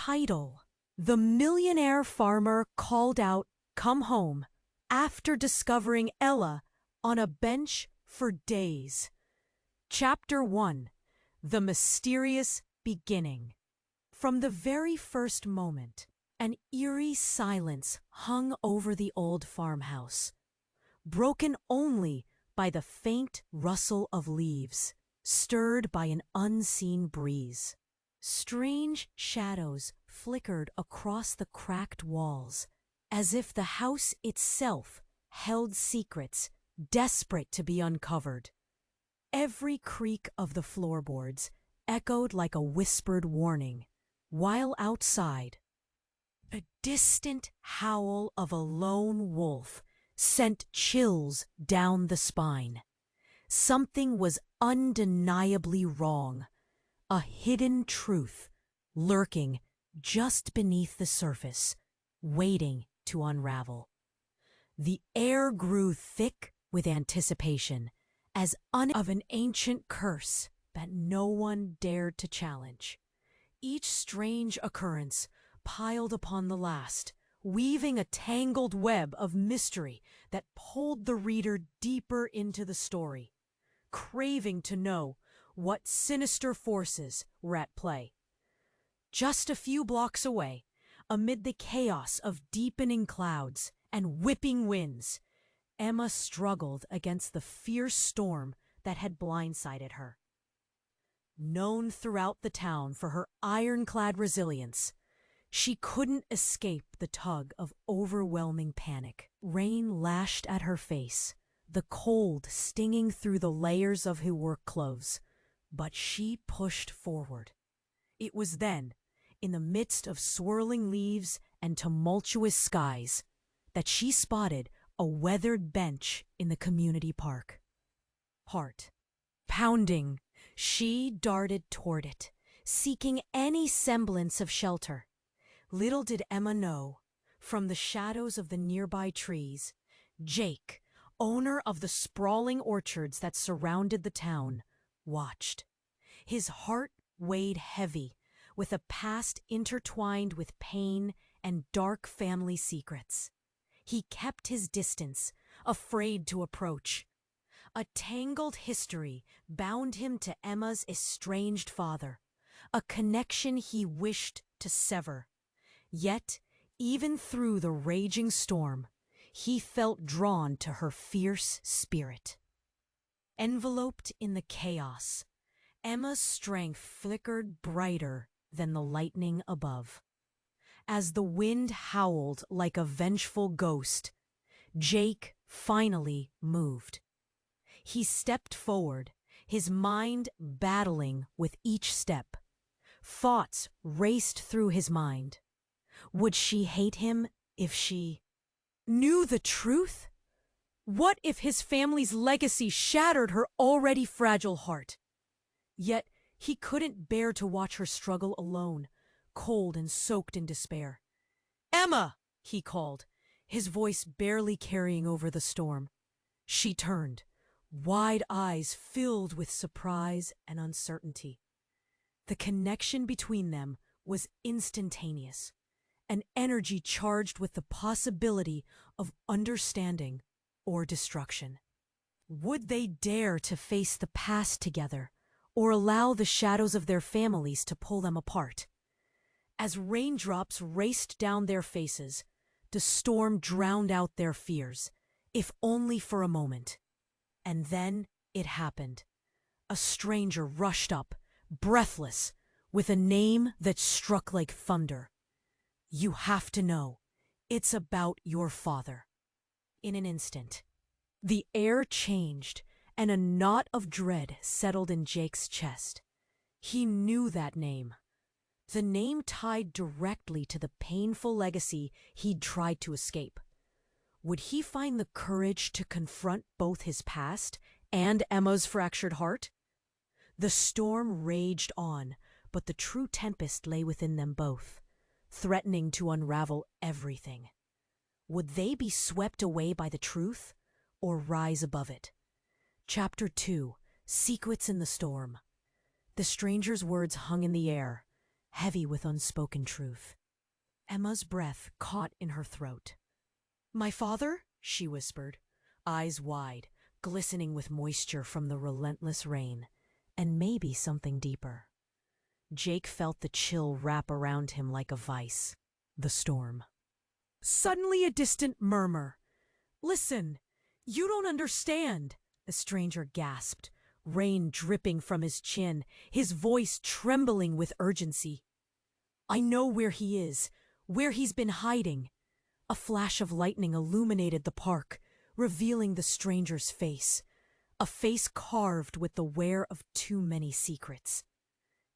Title: The Millionaire Farmer Called Out, Come Home, after discovering Ella on a bench for days. Chapter 1: The Mysterious Beginning. From the very first moment, an eerie silence hung over the old farmhouse, broken only by the faint rustle of leaves, stirred by an unseen breeze. Strange shadows flickered across the cracked walls, as if the house itself held secrets desperate to be uncovered. Every creak of the floorboards echoed like a whispered warning, while outside, the distant howl of a lone wolf sent chills down the spine. Something was undeniably wrong, a hidden truth lurking just beneath the surface, waiting to unravel. The air grew thick with anticipation, as of an ancient curse that no one dared to challenge. Each strange occurrence piled upon the last, weaving a tangled web of mystery that pulled the reader deeper into the story, craving to know what sinister forces were at play. Just a few blocks away, amid the chaos of deepening clouds and whipping winds, Emma struggled against the fierce storm that had blindsided her. Known throughout the town for her ironclad resilience, she couldn't escape the tug of overwhelming panic. Rain lashed at her face, the cold stinging through the layers of her work clothes, but she pushed forward. It was then, in the midst of swirling leaves and tumultuous skies, that she spotted a weathered bench in the community park. Heart pounding, she darted toward it, seeking any semblance of shelter. Little did Emma know, from the shadows of the nearby trees, Jake, owner of the sprawling orchards that surrounded the town, watched. His heart weighed heavy, with a past intertwined with pain and dark family secrets. He kept his distance, afraid to approach. A tangled history bound him to Emma's estranged father, a connection he wished to sever. Yet, even through the raging storm, he felt drawn to her fierce spirit. Enveloped in the chaos, Emma's strength flickered brighter than the lightning above. As the wind howled like a vengeful ghost, Jake finally moved. He stepped forward, his mind battling with each step. Thoughts raced through his mind. Would she hate him if she knew the truth? What if his family's legacy shattered her already fragile heart? Yet he couldn't bear to watch her struggle alone, cold and soaked in despair. "Emma!" he called, his voice barely carrying over the storm. She turned, wide eyes filled with surprise and uncertainty. The connection between them was instantaneous, an energy charged with the possibility of understanding or destruction. Would they dare to face the past together, or allow the shadows of their families to pull them apart? As raindrops raced down their faces, the storm drowned out their fears, if only for a moment. And then it happened. A stranger rushed up, breathless, with a name that struck like thunder. "You have to know. It's about your father." In an instant, the air changed, and a knot of dread settled in Jake's chest. He knew that name. The name tied directly to the painful legacy he'd tried to escape. Would he find the courage to confront both his past and Emma's fractured heart? The storm raged on, but the true tempest lay within them both, threatening to unravel everything. Would they be swept away by the truth, or rise above it? Chapter 2: Secrets in the Storm. The stranger's words hung in the air, heavy with unspoken truth. Emma's breath caught in her throat. "My father?" she whispered, eyes wide, glistening with moisture from the relentless rain, and maybe something deeper. Jake felt the chill wrap around him like a vice. The storm. Suddenly a distant murmur. "Listen, you don't understand," the stranger gasped, rain dripping from his chin, his voice trembling with urgency. "I know where he is, where he's been hiding." A flash of lightning illuminated the park, revealing the stranger's face, a face carved with the wear of too many secrets.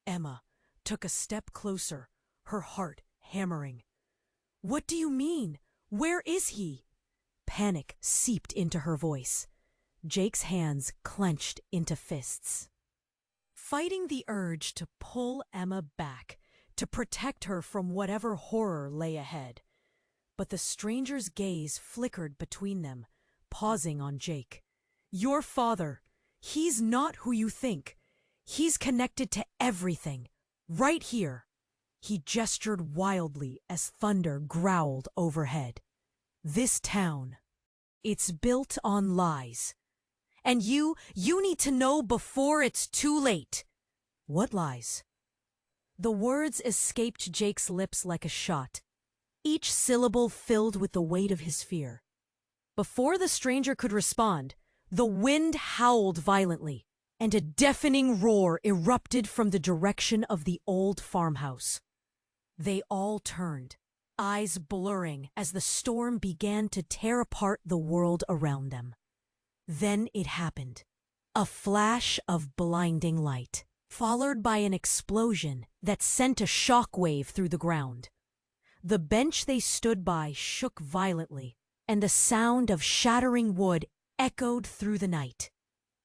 Emma took a step closer, her heart hammering. "What do you mean? Where is he?" Panic seeped into her voice. Jake's hands clenched into fists, fighting the urge to pull Emma back, to protect her from whatever horror lay ahead. But the stranger's gaze flickered between them, pausing on Jake. "Your father, he's not who you think. He's connected to everything. Right here." He gestured wildly as thunder growled overhead. "This town, it's built on lies. And you need to know before it's too late." "What lies?" The words escaped Jake's lips like a shot, each syllable filled with the weight of his fear. Before the stranger could respond, the wind howled violently, and a deafening roar erupted from the direction of the old farmhouse. They all turned, eyes blurring as the storm began to tear apart the world around them. Then it happened. A flash of blinding light, followed by an explosion that sent a shockwave through the ground. The bench they stood by shook violently, and the sound of shattering wood echoed through the night.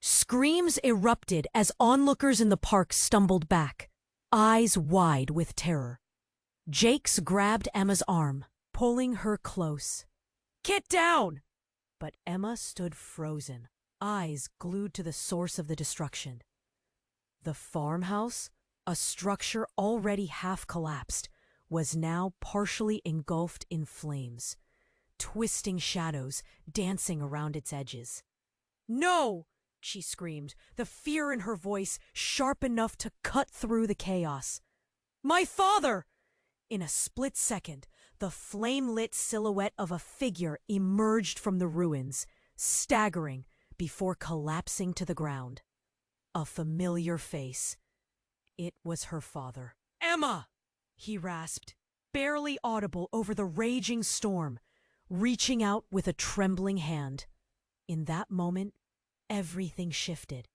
Screams erupted as onlookers in the park stumbled back, eyes wide with terror. Jakes grabbed Emma's arm, pulling her close. "Get down!" But Emma stood frozen, eyes glued to the source of the destruction. The farmhouse, a structure already half collapsed, was now partially engulfed in flames, twisting shadows dancing around its edges. "No!" she screamed, the fear in her voice sharp enough to cut through the chaos. "My father!" In a split second, the flame-lit silhouette of a figure emerged from the ruins, staggering before collapsing to the ground. A familiar face. It was her father. "Emma!" he rasped, barely audible over the raging storm, reaching out with a trembling hand. In that moment, everything shifted.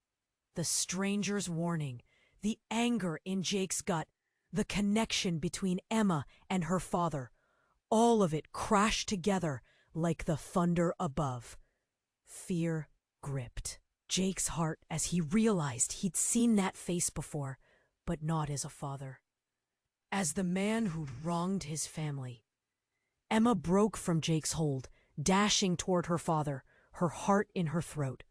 The stranger's warning, the anger in Jake's gut, the connection between Emma and her father, all of it crashed together like the thunder above. Fear gripped Jake's heart as he realized he'd seen that face before, but not as a father. As the man who'd wronged his family. Emma broke from Jake's hold, dashing toward her father, her heart in her throat.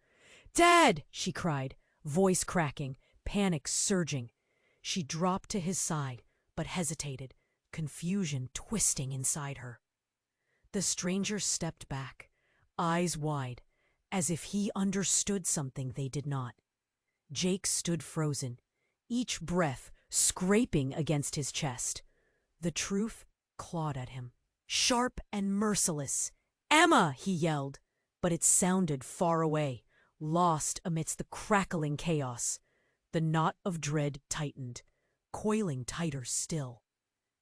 "Dad!" she cried, voice cracking, panic surging. She dropped to his side, but hesitated, confusion twisting inside her. The stranger stepped back, eyes wide, as if he understood something they did not. Jake stood frozen, each breath scraping against his chest. The truth clawed at him, sharp and merciless. "Emma!" he yelled, but it sounded far away, lost amidst the crackling chaos. The knot of dread tightened, coiling tighter still.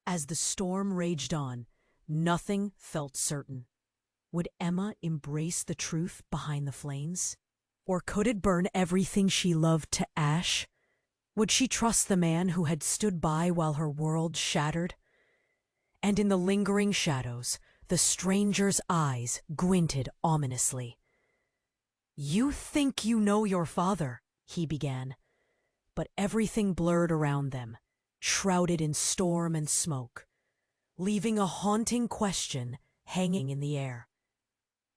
As the storm raged on, nothing felt certain. Would Emma embrace the truth behind the flames? Or could it burn everything she loved to ash? Would she trust the man who had stood by while her world shattered? And in the lingering shadows, the stranger's eyes glinted ominously. "You think you know your father," he began, but everything blurred around them, shrouded in storm and smoke, leaving a haunting question hanging in the air.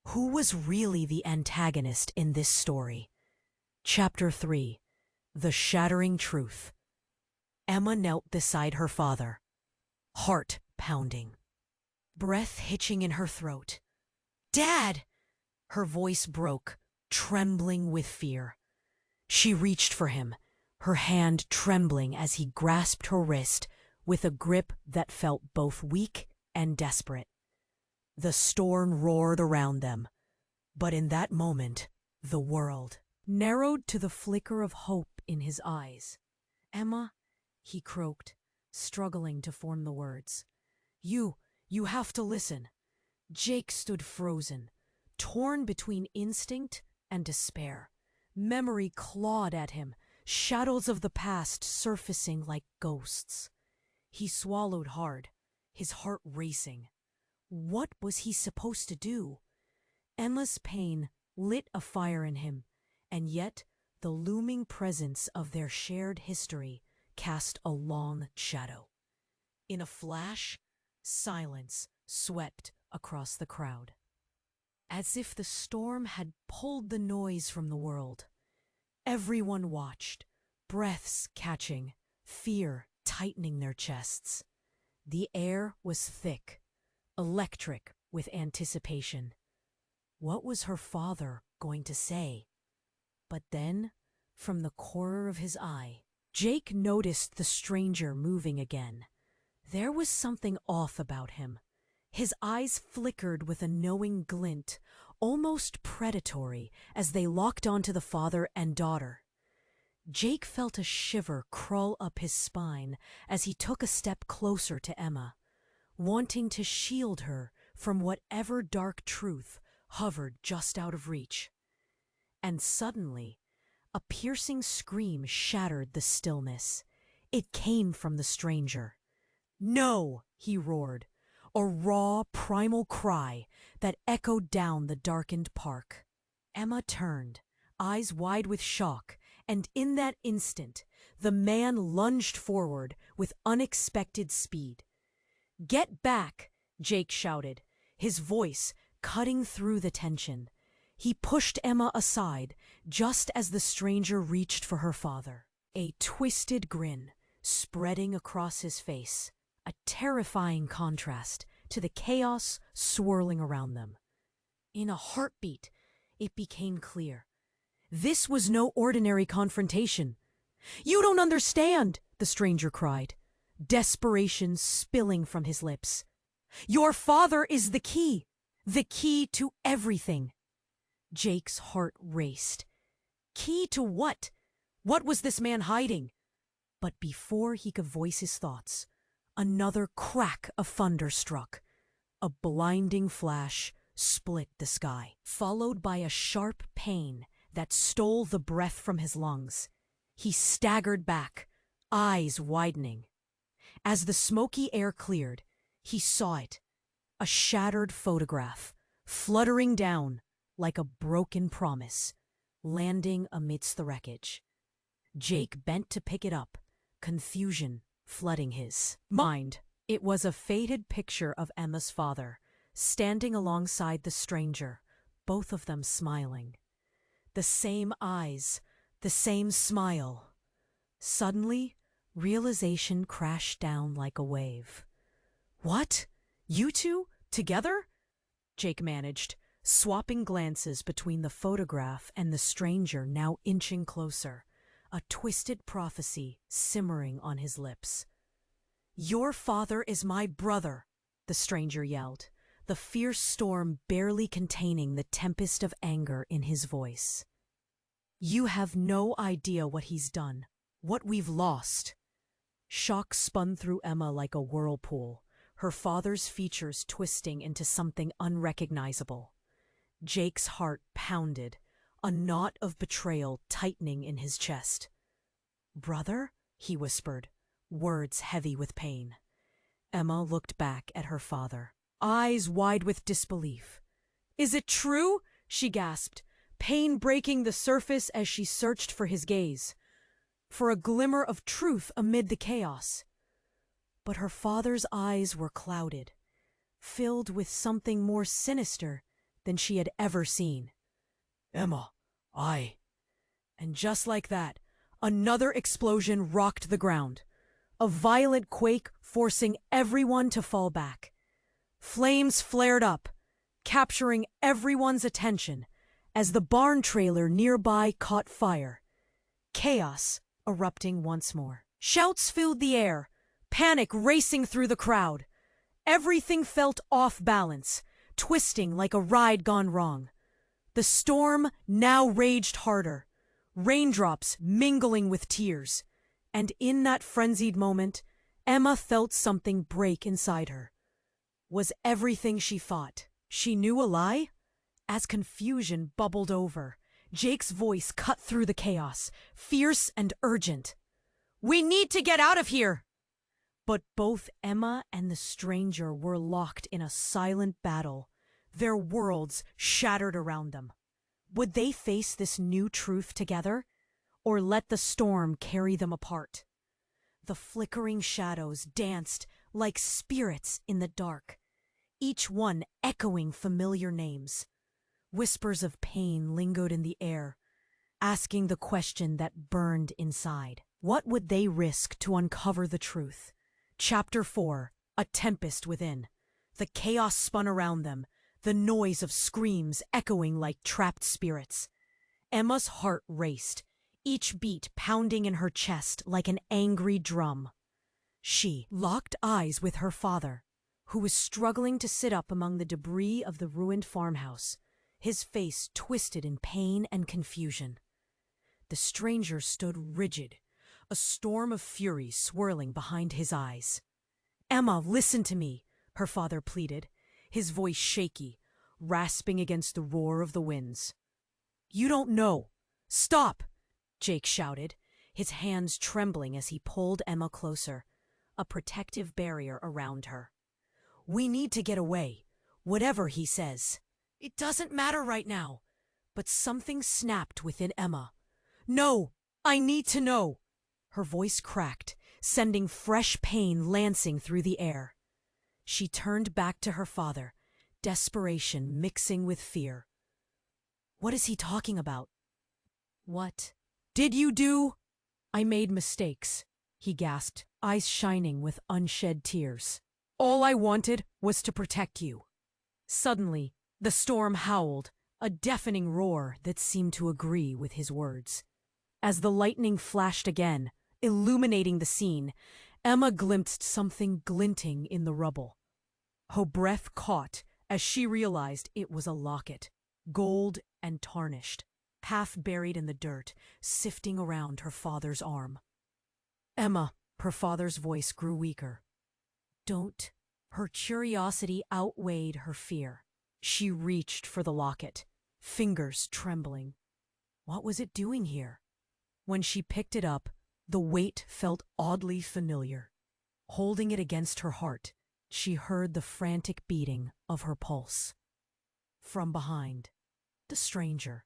Who was really the antagonist in this story? Chapter 3. The Shattering Truth. Emma knelt beside her father, heart pounding, breath hitching in her throat. "Dad!" Her voice broke, trembling with fear. She reached for him, her hand trembling as he grasped her wrist with a grip that felt both weak and desperate. The storm roared around them, but in that moment, the world narrowed to the flicker of hope in his eyes. "Emma," he croaked, struggling to form the words. You have to listen." Jake stood frozen, torn between instinct and despair. Memory clawed at him, shadows of the past surfacing like ghosts. He swallowed hard, his heart racing. What was he supposed to do? Endless pain lit a fire in him, and yet the looming presence of their shared history cast a long shadow. In a flash, silence swept across the crowd, as if the storm had pulled the noise from the world. Everyone watched, breaths catching, fear tightening their chests. The air was thick, electric with anticipation. What was her father going to say? But then, from the corner of his eye, Jake noticed the stranger moving again. There was something off about him. His eyes flickered with a knowing glint, almost predatory, as they locked onto the father and daughter. Jake felt a shiver crawl up his spine as he took a step closer to Emma, wanting to shield her from whatever dark truth hovered just out of reach. And suddenly, a piercing scream shattered the stillness. It came from the stranger. "No!" he roared, a raw, primal cry that echoed down the darkened park. Emma turned, eyes wide with shock, and in that instant, the man lunged forward with unexpected speed. "Get back!" Jake shouted, his voice cutting through the tension. He pushed Emma aside just as the stranger reached for her father, a twisted grin spreading across his face, a terrifying contrast to the chaos swirling around them. In a heartbeat, it became clear. This was no ordinary confrontation. "You don't understand!" the stranger cried, desperation spilling from his lips. "Your father is the key to everything." Jake's heart raced. Key to what? What was this man hiding? But before he could voice his thoughts, another crack of thunder struck. A blinding flash split the sky, followed by a sharp pain that stole the breath from his lungs. He staggered back, eyes widening. As the smoky air cleared, he saw it, a shattered photograph, fluttering down like a broken promise, landing amidst the wreckage. Jake bent to pick it up, confusion flooding his mind. It was a faded picture of Emma's father, standing alongside the stranger, both of them smiling. The same eyes, the same smile. Suddenly, realization crashed down like a wave. "What? You two? Together?" Jake managed, swapping glances between the photograph and the stranger now inching closer, a twisted prophecy simmering on his lips. "Your father is my brother," the stranger yelled, the fierce storm barely containing the tempest of anger in his voice. "You have no idea what he's done, what we've lost." Shock spun through Emma like a whirlpool, her father's features twisting into something unrecognizable. Jake's heart pounded, a knot of betrayal tightening in his chest. "Brother?" he whispered, words heavy with pain. Emma looked back at her father, eyes wide with disbelief. "Is it true?" she gasped, pain breaking the surface as she searched for his gaze, for a glimmer of truth amid the chaos. But her father's eyes were clouded, filled with something more sinister than she had ever seen. "Emma, And just like that, another explosion rocked the ground. a violent quake forcing everyone to fall back. Flames flared up, capturing everyone's attention as the barn trailer nearby caught fire. Chaos erupting once more. Shouts filled the air, panic racing through the crowd. Everything felt off balance, twisting like a ride gone wrong. The storm now raged harder, raindrops mingling with tears. And in that frenzied moment, Emma felt something break inside her. Was everything she thought? She knew a lie? As confusion bubbled over, Jake's voice cut through the chaos, fierce and urgent. "We need to get out of here!" But both Emma and the stranger were locked in a silent battle, their worlds shattered around them. Would they face this new truth together, or let the storm carry them apart? The flickering shadows danced like spirits in the dark, each one echoing familiar names. Whispers of pain lingered in the air, asking the question that burned inside. What would they risk to uncover the truth? Chapter 4, A Tempest Within. The chaos spun around them, the noise of screams echoing like trapped spirits. Emma's heart raced, each beat pounding in her chest like an angry drum. She locked eyes with her father, who was struggling to sit up among the debris of the ruined farmhouse, his face twisted in pain and confusion. The stranger stood rigid, a storm of fury swirling behind his eyes. "Emma, listen to me," her father pleaded, his voice shaky, rasping against the roar of the winds. "You don't know. Stop!" Jake shouted, his hands trembling as he pulled Emma closer, a protective barrier around her. "We need to get away, whatever he says." "It doesn't matter right now." But something snapped within Emma. "No, I need to know." Her voice cracked, sending fresh pain lancing through the air. She turned back to her father, desperation mixing with fear. "What is he talking about?" "What did you do?" "I made mistakes," he gasped, eyes shining with unshed tears. "All I wanted was to protect you." Suddenly, the storm howled, a deafening roar that seemed to agree with his words. As the lightning flashed again, illuminating the scene, Emma glimpsed something glinting in the rubble. Her breath caught as she realized it was a locket, gold and tarnished, half buried in the dirt, sifting around her father's arm. "Emma," her father's voice grew weaker. "Don't." Her curiosity outweighed her fear. She reached for the locket, fingers trembling. What was it doing here? When she picked it up, the weight felt oddly familiar. Holding it against her heart, she heard the frantic beating of her pulse. From behind, the stranger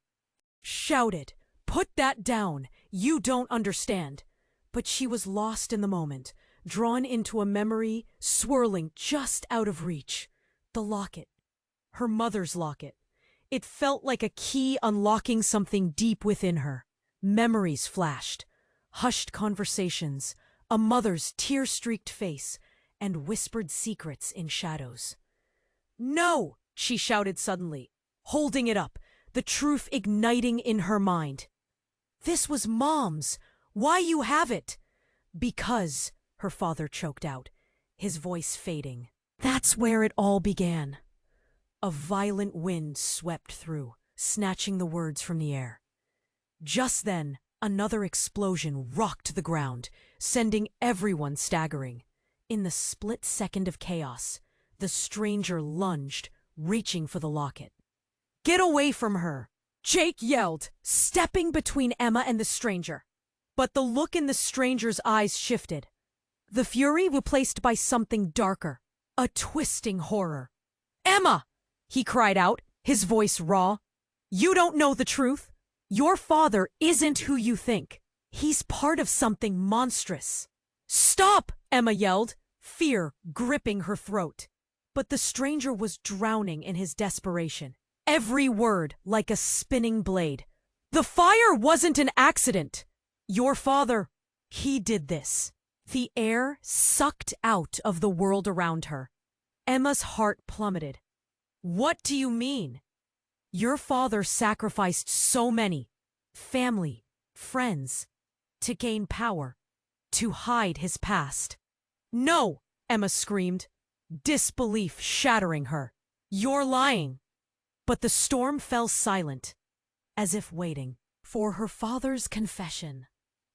shouted, "Put that down! You don't understand!" But she was lost in the moment, drawn into a memory swirling just out of reach. The locket. Her mother's locket. It felt like a key unlocking something deep within her. Memories flashed, hushed conversations, a mother's tear-streaked face, and whispered secrets in shadows. "No!" she shouted suddenly, holding it up, the truth igniting in her mind. "This was Mom's. Why you have it?" "Because," her father choked out, his voice fading. "That's where it all began." A violent wind swept through, snatching the words from the air. Just then, another explosion rocked the ground, sending everyone staggering. In the split second of chaos, the stranger lunged, reaching for the locket. "Get away from her!" Jake yelled, stepping between Emma and the stranger. But the look in the stranger's eyes shifted. The fury replaced by something darker, a twisting horror. "Emma!" he cried out, his voice raw. "You don't know the truth. Your father isn't who you think. He's part of something monstrous." "Stop!" Emma yelled, fear gripping her throat. But the stranger was drowning in his desperation, every word like a spinning blade. "The fire wasn't an accident. Your father, he did this." The air sucked out of the world around her. Emma's heart plummeted. What do you mean? Your father sacrificed so many, family, friends, to gain power, to hide his past. No, Emma screamed, disbelief shattering her. You're lying. But the storm fell silent, as if waiting for her father's confession.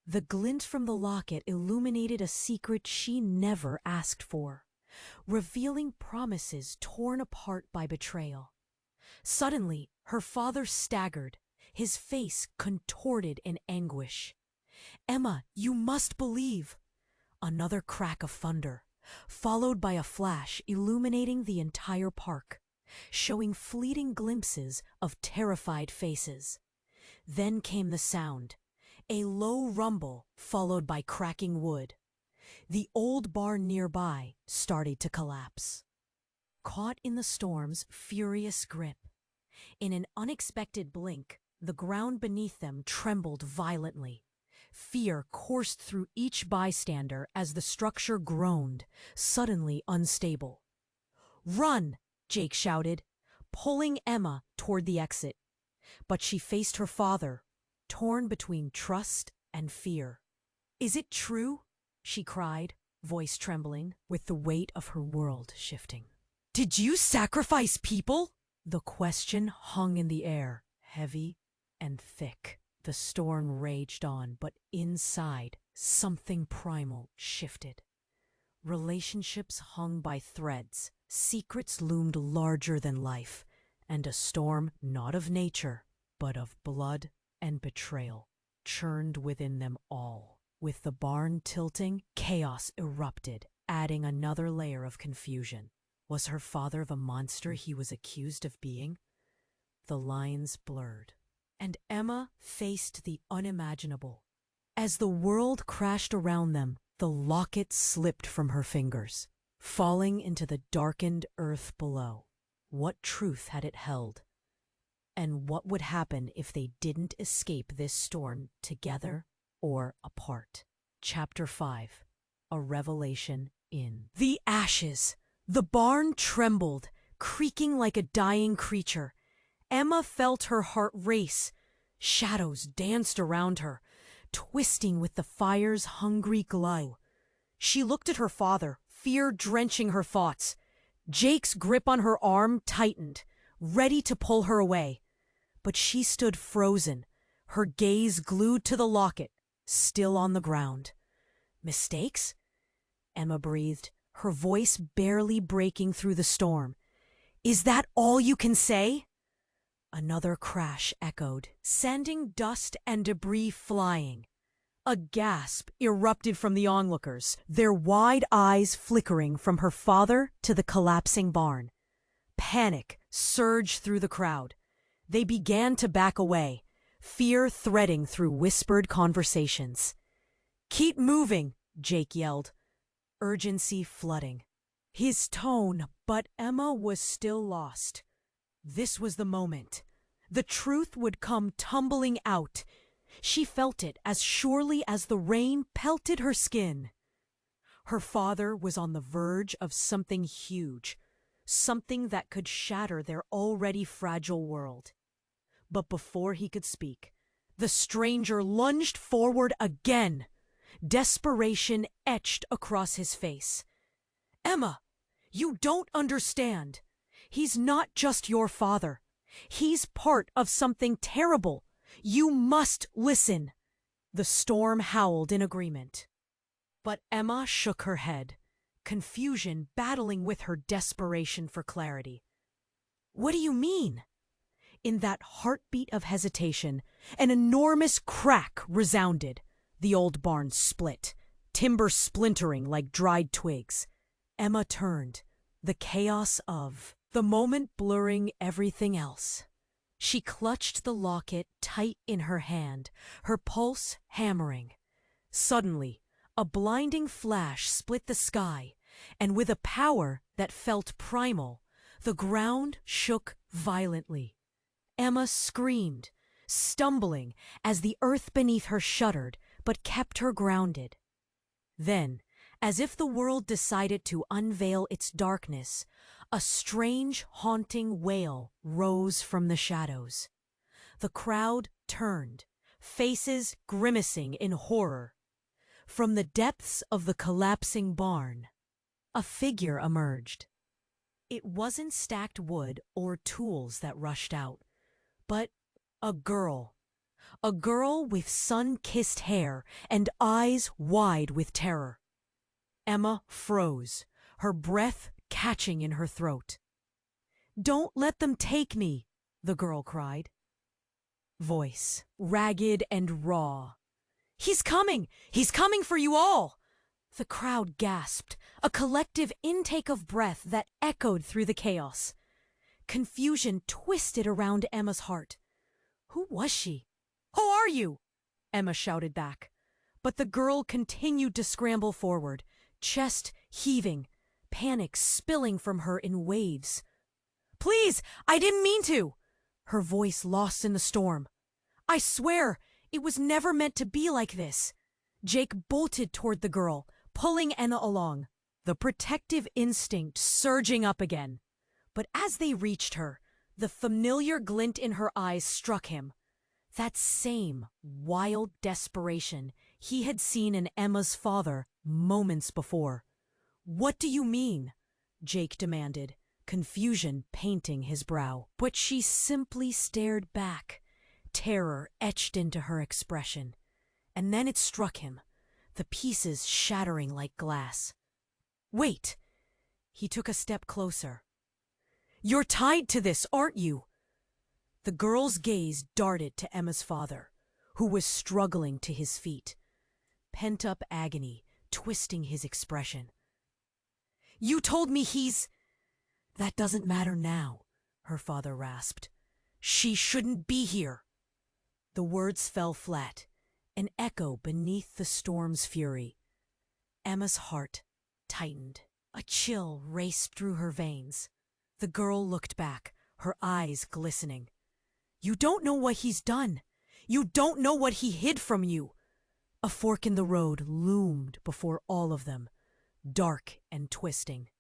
The glint from the locket illuminated a secret she never asked for, revealing promises torn apart by betrayal. Suddenly, her father staggered, his face contorted in anguish. Emma, you must believe. Another crack of thunder, followed by a flash illuminating the entire park, showing fleeting glimpses of terrified faces. Then came the sound, a low rumble followed by cracking wood. The old barn nearby started to collapse. Caught in the storm's furious grip, in an unexpected blink, the ground beneath them trembled violently. Fear coursed through each bystander as the structure groaned, suddenly unstable. Run! Jake shouted, pulling Emma toward the exit. But she faced her father, torn between trust and fear. Is it true? She cried, voice trembling, with the weight of her world shifting. Did you sacrifice people? The question hung in the air, heavy and thick. The storm raged on, but inside, something primal shifted. Relationships hung by threads, secrets loomed larger than life, and a storm not of nature, but of blood and betrayal, churned within them all. With the barn tilting, chaos erupted, adding another layer of confusion. Was her father the monster he was accused of being? The lines blurred, and Emma faced the unimaginable. As the world crashed around them, the locket slipped from her fingers, falling into the darkened earth below. What truth had it held? And what would happen if they didn't escape this storm together or apart? Chapter 5. A Revelation in the Ashes. The barn trembled, creaking like a dying creature. Emma felt her heart race. Shadows danced around her, twisting with the fire's hungry glow. She looked at her father, fear drenching her thoughts. Jake's grip on her arm tightened, ready to pull her away. But she stood frozen, her gaze glued to the locket, still on the ground. Mistakes? Emma breathed, her voice barely breaking through the storm. Is that all you can say? Another crash echoed, sending dust and debris flying. A gasp erupted from the onlookers, their wide eyes flickering from her father to the collapsing barn. Panic surged through the crowd. They began to back away, fear threading through whispered conversations. Keep moving, Jake yelled, urgency flooding his tone, but Emma was still lost. This was the moment. The truth would come tumbling out. She felt it as surely as the rain pelted her skin. Her father was on the verge of something huge, something that could shatter their already fragile world. But before he could speak, the stranger lunged forward again. Desperation etched across his face. Emma, you don't understand. He's not just your father. He's part of something terrible. You must listen. The storm howled in agreement. But Emma shook her head, confusion battling with her desperation for clarity. What do you mean? In that heartbeat of hesitation, an enormous crack resounded. The old barn split, timber splintering like dried twigs. Emma turned, the chaos of the moment blurring everything else. She clutched the locket tight in her hand, her pulse hammering. Suddenly, a blinding flash split the sky, and with a power that felt primal, the ground shook violently. Emma screamed, stumbling as the earth beneath her shuddered, but kept her grounded. Then, as if the world decided to unveil its darkness, a strange, haunting wail rose from the shadows. The crowd turned, faces grimacing in horror. From the depths of the collapsing barn, a figure emerged. It wasn't stacked wood or tools that rushed out, but a girl. A girl with sun-kissed hair and eyes wide with terror. Emma froze, her breath catching in her throat. "Don't let them take me," the girl cried. Voice, ragged and raw. "He's coming! He's coming for you all!" The crowd gasped, a collective intake of breath that echoed through the chaos. Confusion twisted around Emma's heart. Who was she? "Who are you?" Emma shouted back. But the girl continued to scramble forward, chest heaving, panic spilling from her in waves. "Please, I didn't mean to!" Her voice lost in the storm. "I swear, it was never meant to be like this." Jake bolted toward the girl, pulling Emma along, the protective instinct surging up again. But as they reached her, the familiar glint in her eyes struck him. That same wild desperation he had seen in Emma's father moments before. "What do you mean?" Jake demanded, confusion painting his brow. But she simply stared back, terror etched into her expression. And then it struck him, the pieces shattering like glass. "Wait!" He took a step closer. "You're tied to this, aren't you?" The girl's gaze darted to Emma's father, who was struggling to his feet, pent-up agony twisting his expression. "You told me he's—" "That doesn't matter now," her father rasped. "She shouldn't be here." The words fell flat, an echo beneath the storm's fury. Emma's heart tightened. A chill raced through her veins. The girl looked back, her eyes glistening. "You don't know what he's done. You don't know what he hid from you." A fork in the road loomed before all of them, dark and twisting.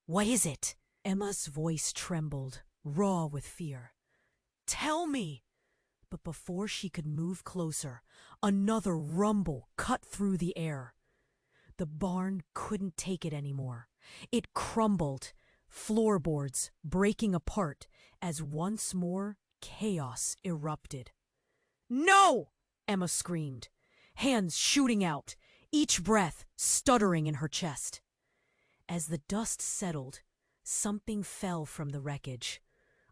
"What is it?" Emma's voice trembled, raw with fear. "Tell me!" But before she could move closer, another rumble cut through the air. The barn couldn't take it anymore. It crumbled, floorboards breaking apart as once more chaos erupted. "No!" Emma screamed, hands shooting out, each breath stuttering in her chest. As the dust settled, something fell from the wreckage.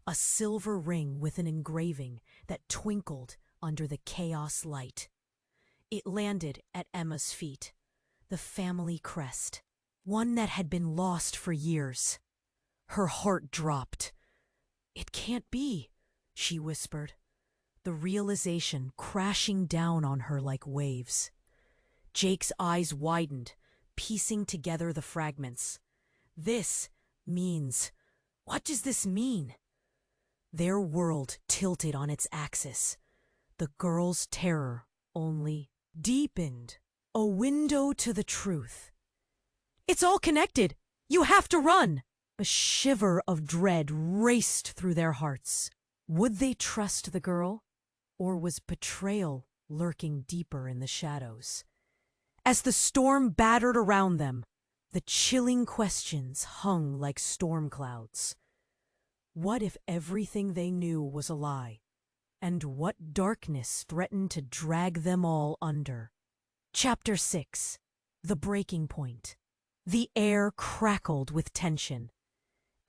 A silver ring with an engraving that twinkled under the chaos light. It landed at Emma's feet, the family crest, one that had been lost for years. Her heart dropped. "It can't be," she whispered, the realization crashing down on her like waves. Jake's eyes widened, piecing together the fragments. "This means... What does this mean?" Their world tilted on its axis. The girl's terror only deepened. A window to the truth. "It's all connected! You have to run!" A shiver of dread raced through their hearts. Would they trust the girl? Or was betrayal lurking deeper in the shadows? As the storm battered around them, the chilling questions hung like storm clouds. What if everything they knew was a lie? And what darkness threatened to drag them all under? Chapter 6. The Breaking Point. The air crackled with tension.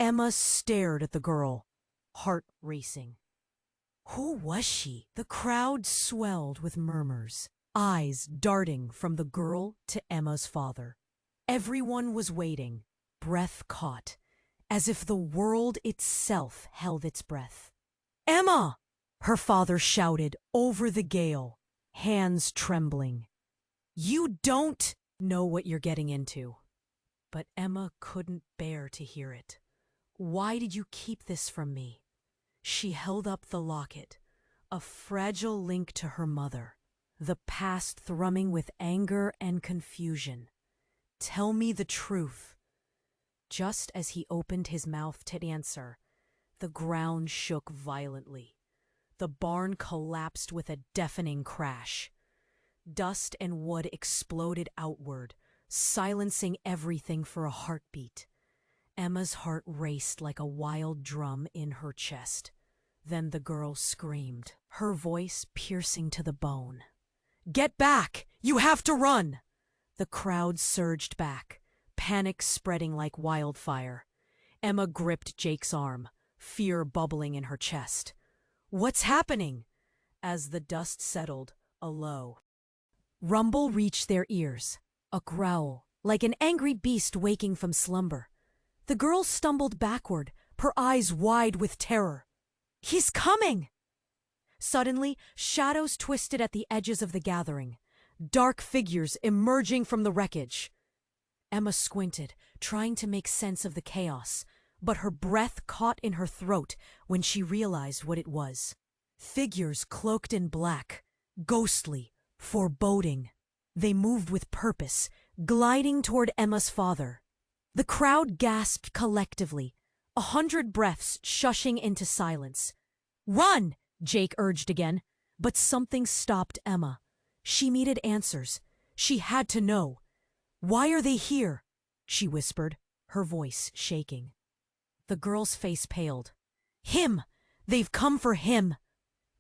Emma stared at the girl, heart racing. Who was she? The crowd swelled with murmurs, eyes darting from the girl to Emma's father. Everyone was waiting, breath caught, as if the world itself held its breath. "Emma!" her father shouted over the gale, hands trembling. "You don't know what you're getting into." But Emma couldn't bear to hear it. "Why did you keep this from me?" She held up the locket, a fragile link to her mother, the past thrumming with anger and confusion. "Tell me the truth." Just as he opened his mouth to answer, the ground shook violently. The barn collapsed with a deafening crash. Dust and wood exploded outward, silencing everything for a heartbeat. Emma's heart raced like a wild drum in her chest. Then the girl screamed, her voice piercing to the bone. "Get back! You have to run!" The crowd surged back, panic spreading like wildfire. Emma gripped Jake's arm, fear bubbling in her chest. "What's happening?" As the dust settled, a low rumble reached their ears, a growl, like an angry beast waking from slumber. The girl stumbled backward, her eyes wide with terror. "He's coming!" Suddenly, shadows twisted at the edges of the gathering, dark figures emerging from the wreckage. Emma squinted, trying to make sense of the chaos, but her breath caught in her throat when she realized what it was. Figures cloaked in black, ghostly, foreboding. They moved with purpose, gliding toward Emma's father. The crowd gasped collectively, 100 breaths shushing into silence. "Run!" Jake urged again, but something stopped Emma. She needed answers. She had to know. "Why are they here?" she whispered, her voice shaking. The girl's face paled. "Him! They've come for him!"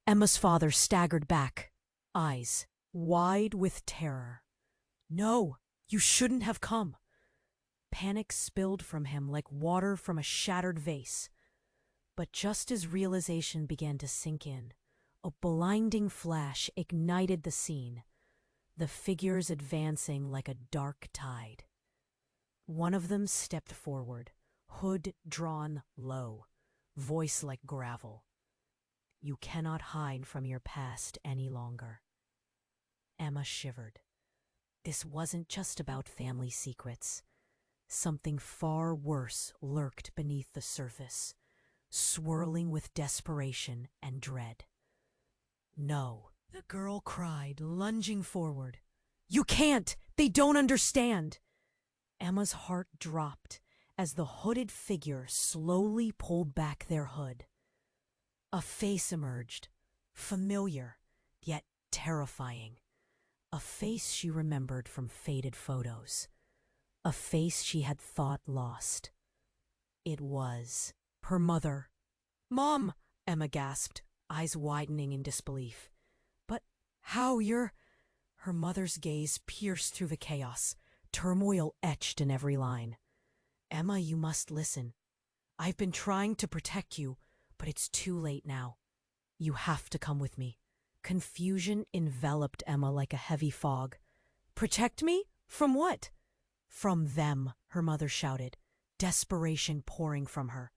Emma's father staggered back, eyes wide with terror. "No, you shouldn't have come." Panic spilled from him like water from a shattered vase. But just as realization began to sink in, a blinding flash ignited the scene, the figures advancing like a dark tide. One of them stepped forward, hood drawn low, voice like gravel. "You cannot hide from your past any longer." Emma shivered. This wasn't just about family secrets. Something far worse lurked beneath the surface, swirling with desperation and dread. "No," the girl cried, lunging forward. "You can't! They don't understand!" Emma's heart dropped as the hooded figure slowly pulled back their hood. A face emerged, familiar, yet terrifying. A face she remembered from faded photos. A face she had thought lost. It was her mother. "Mom!" Emma gasped, eyes widening in disbelief. "But how you're—" Her mother's gaze pierced through the chaos, turmoil etched in every line. "Emma, you must listen. I've been trying to protect you, but it's too late now. You have to come with me." Confusion enveloped Emma like a heavy fog. "Protect me? From what?" "From them," her mother shouted, desperation pouring from her.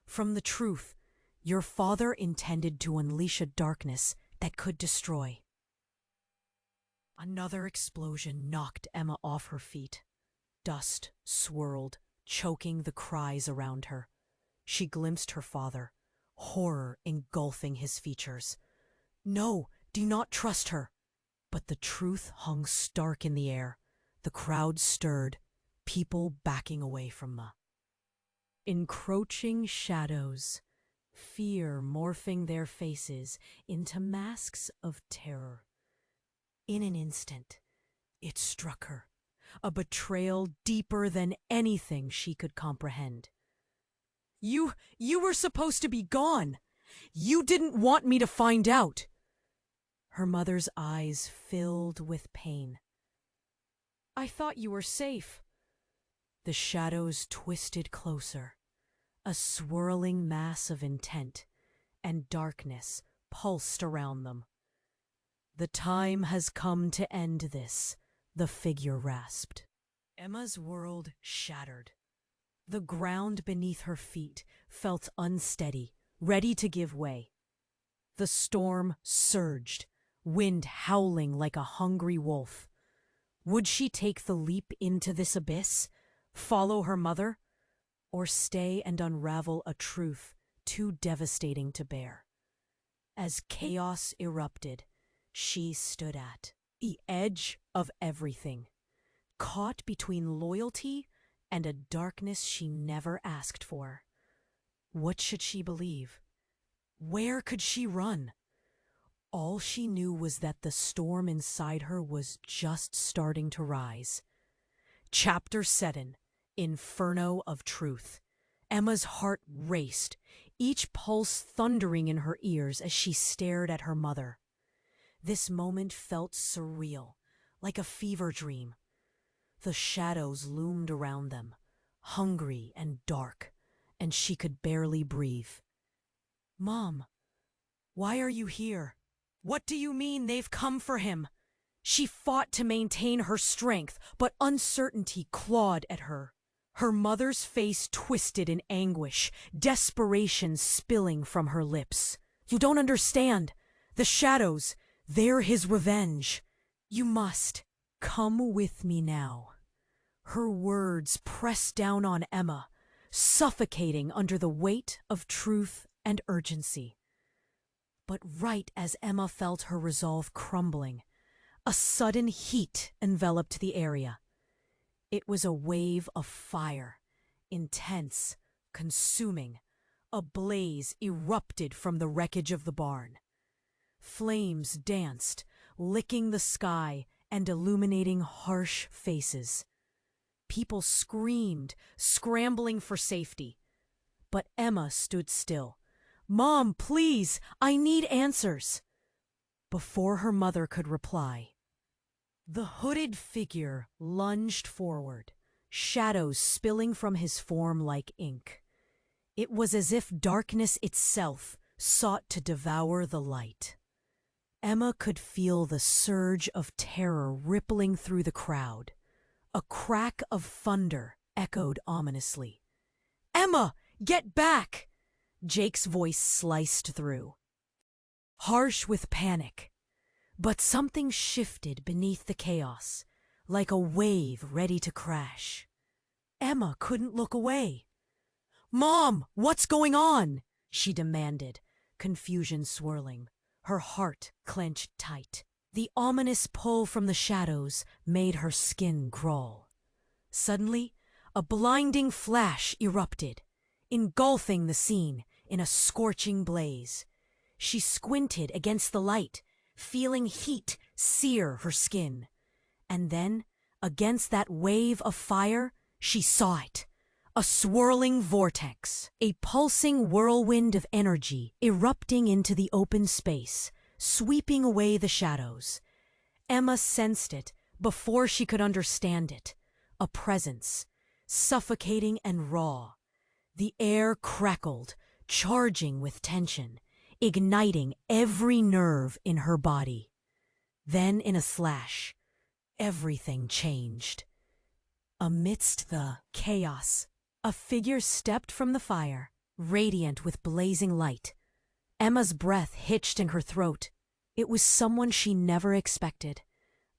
"From the truth. Your father intended to unleash a darkness that could destroy." Another explosion knocked Emma off her feet. Dust swirled, choking the cries around her. She glimpsed her father, horror engulfing his features. "No, do not trust her." But the truth hung stark in the air. The crowd stirred, people backing away from the encroaching shadows, fear morphing their faces into masks of terror. In an instant, it struck her, a betrayal deeper than anything she could comprehend. You were supposed to be gone. You didn't want me to find out." Her mother's eyes filled with pain. "I thought you were safe." The shadows twisted closer, a swirling mass of intent, and darkness pulsed around them. "The time has come to end this," the figure rasped. Emma's world shattered. The ground beneath her feet felt unsteady, ready to give way. The storm surged, wind howling like a hungry wolf. Would she take the leap into this abyss, follow her mother, or stay and unravel a truth too devastating to bear? As chaos erupted, She stood at the edge of everything, caught between loyalty and a darkness she never asked for. What should she believe? Where could she run? All she knew was that the storm inside her was just starting to rise. Chapter 7: Inferno of Truth. Emma's heart raced, each pulse thundering in her ears as she stared at her mother. This moment felt surreal, like a fever dream. The shadows loomed around them, hungry and dark, and she could barely breathe. "Mom, why are you here? What do you mean they've come for him?" She fought to maintain her strength, but uncertainty clawed at her. Her mother's face twisted in anguish, desperation spilling from her lips. "You don't understand. The shadows, they're his revenge. You must come with me now." Her words pressed down on Emma, suffocating under the weight of truth and urgency. But right as Emma felt her resolve crumbling, a sudden heat enveloped the area. It was a wave of fire, intense, consuming. A blaze erupted from the wreckage of the barn. Flames danced, licking the sky and illuminating harsh faces. People screamed, scrambling for safety. But Emma stood still. "Mom, please, I need answers." Before her mother could reply, the hooded figure lunged forward, shadows spilling from his form like ink. It was as if darkness itself sought to devour the light. Emma could feel the surge of terror rippling through the crowd. A crack of thunder echoed ominously. "Emma, get back!" Jake's voice sliced through, harsh with panic. But something shifted beneath the chaos, like a wave ready to crash. Emma couldn't look away. "Mom, what's going on?" she demanded, confusion swirling, her heart clenched tight. The ominous pull from the shadows made her skin crawl. Suddenly, a blinding flash erupted, engulfing the scene in a scorching blaze. She squinted against the light, feeling heat sear her skin. And then, against that wave of fire, she saw it. A swirling vortex, a pulsing whirlwind of energy erupting into the open space, sweeping away the shadows. Emma sensed it before she could understand it. A presence, suffocating and raw. The air crackled, charging with tension, igniting every nerve in her body. Then, in a flash, everything changed. Amidst the chaos, a figure stepped from the fire, radiant with blazing light. Emma's breath hitched in her throat. It was someone she never expected.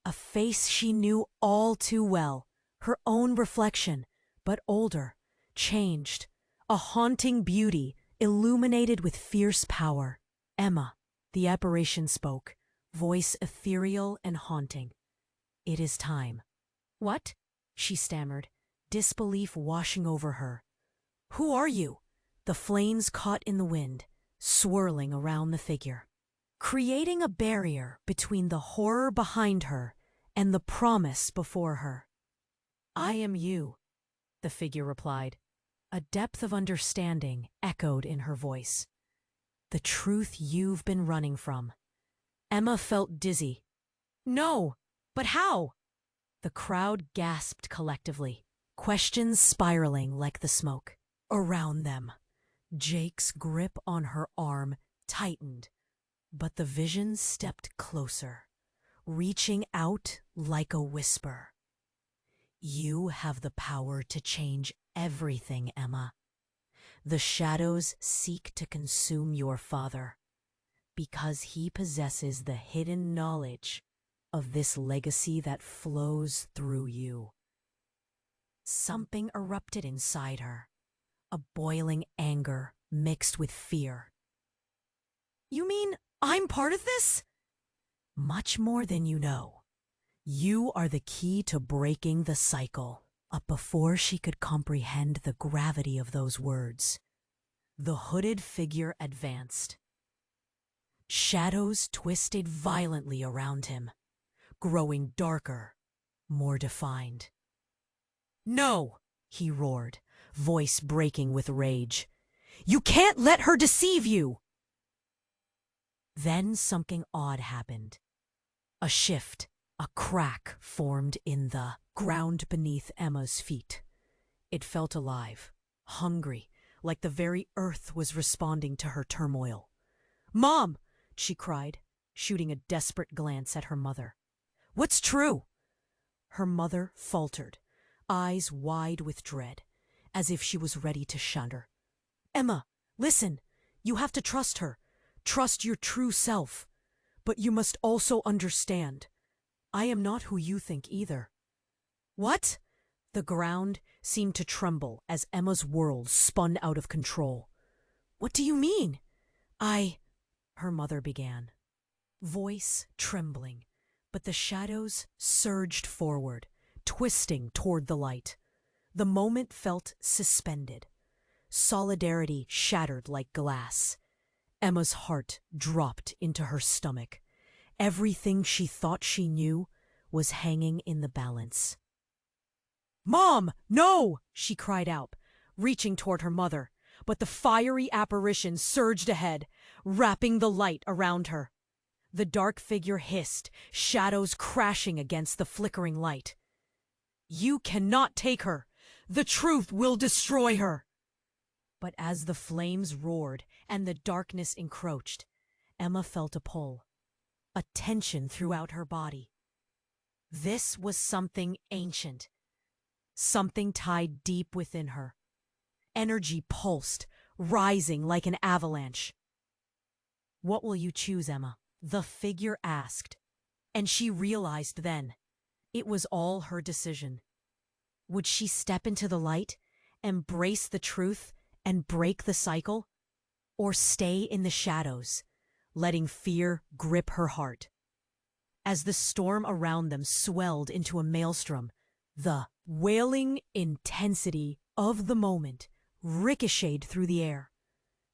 A face she knew all too well, her own reflection, but older, changed. A haunting beauty, illuminated with fierce power. "Emma," the apparition spoke, voice ethereal and haunting. "It is time." "What?" she stammered, disbelief washing over her. "Who are you?" The flames caught in the wind, swirling around the figure, creating a barrier between the horror behind her and the promise before her. "I am you," the figure replied. A depth of understanding echoed in her voice. "The truth you've been running from." Emma felt dizzy. "No, but how?" The crowd gasped collectively, questions spiraling like the smoke. Around them, Jake's grip on her arm tightened, but the vision stepped closer, reaching out like a whisper. "You have the power to change everything, Emma. The shadows seek to consume your father because he possesses the hidden knowledge of this legacy that flows through you." Something erupted inside her, a boiling anger mixed with fear. "You mean I'm part of this?" Much more than you know. You are the key to breaking the cycle. But before she could comprehend the gravity of those words, the hooded figure advanced. Shadows twisted violently around him, growing darker, more defined. "No!" he roared, voice breaking with rage. "You can't let her deceive you!" Then something odd happened. A shift, a crack formed in the ground beneath Emma's feet. It felt alive, hungry, like the very earth was responding to her turmoil. "Mom!" she cried, shooting a desperate glance at her mother. "What's true?" Her mother faltered, eyes wide with dread, as if she was ready to shatter. "Emma, listen. You have to trust her. Trust your true self. But you must also understand. I am not who you think either." "What?" The ground seemed to tremble as Emma's world spun out of control. "What do you mean?" Her mother began, voice trembling, but the shadows surged forward, twisting toward the light. The moment felt suspended. Solidarity shattered like glass. Emma's heart dropped into her stomach. Everything she thought she knew was hanging in the balance. "Mom, no!" she cried out, reaching toward her mother, but the fiery apparition surged ahead, wrapping the light around her. The dark figure hissed, shadows crashing against the flickering light. "You cannot take her! The truth will destroy her!" But as the flames roared and the darkness encroached, Emma felt a pull, a tension throughout her body. This was something ancient, something tied deep within her. Energy pulsed, rising like an avalanche. "What will you choose, Emma?" the figure asked, and she realized then it was all her decision. Would she step into the light, embrace the truth, and break the cycle? Or stay in the shadows, letting fear grip her heart? As the storm around them swelled into a maelstrom, the wailing intensity of the moment ricocheted through the air.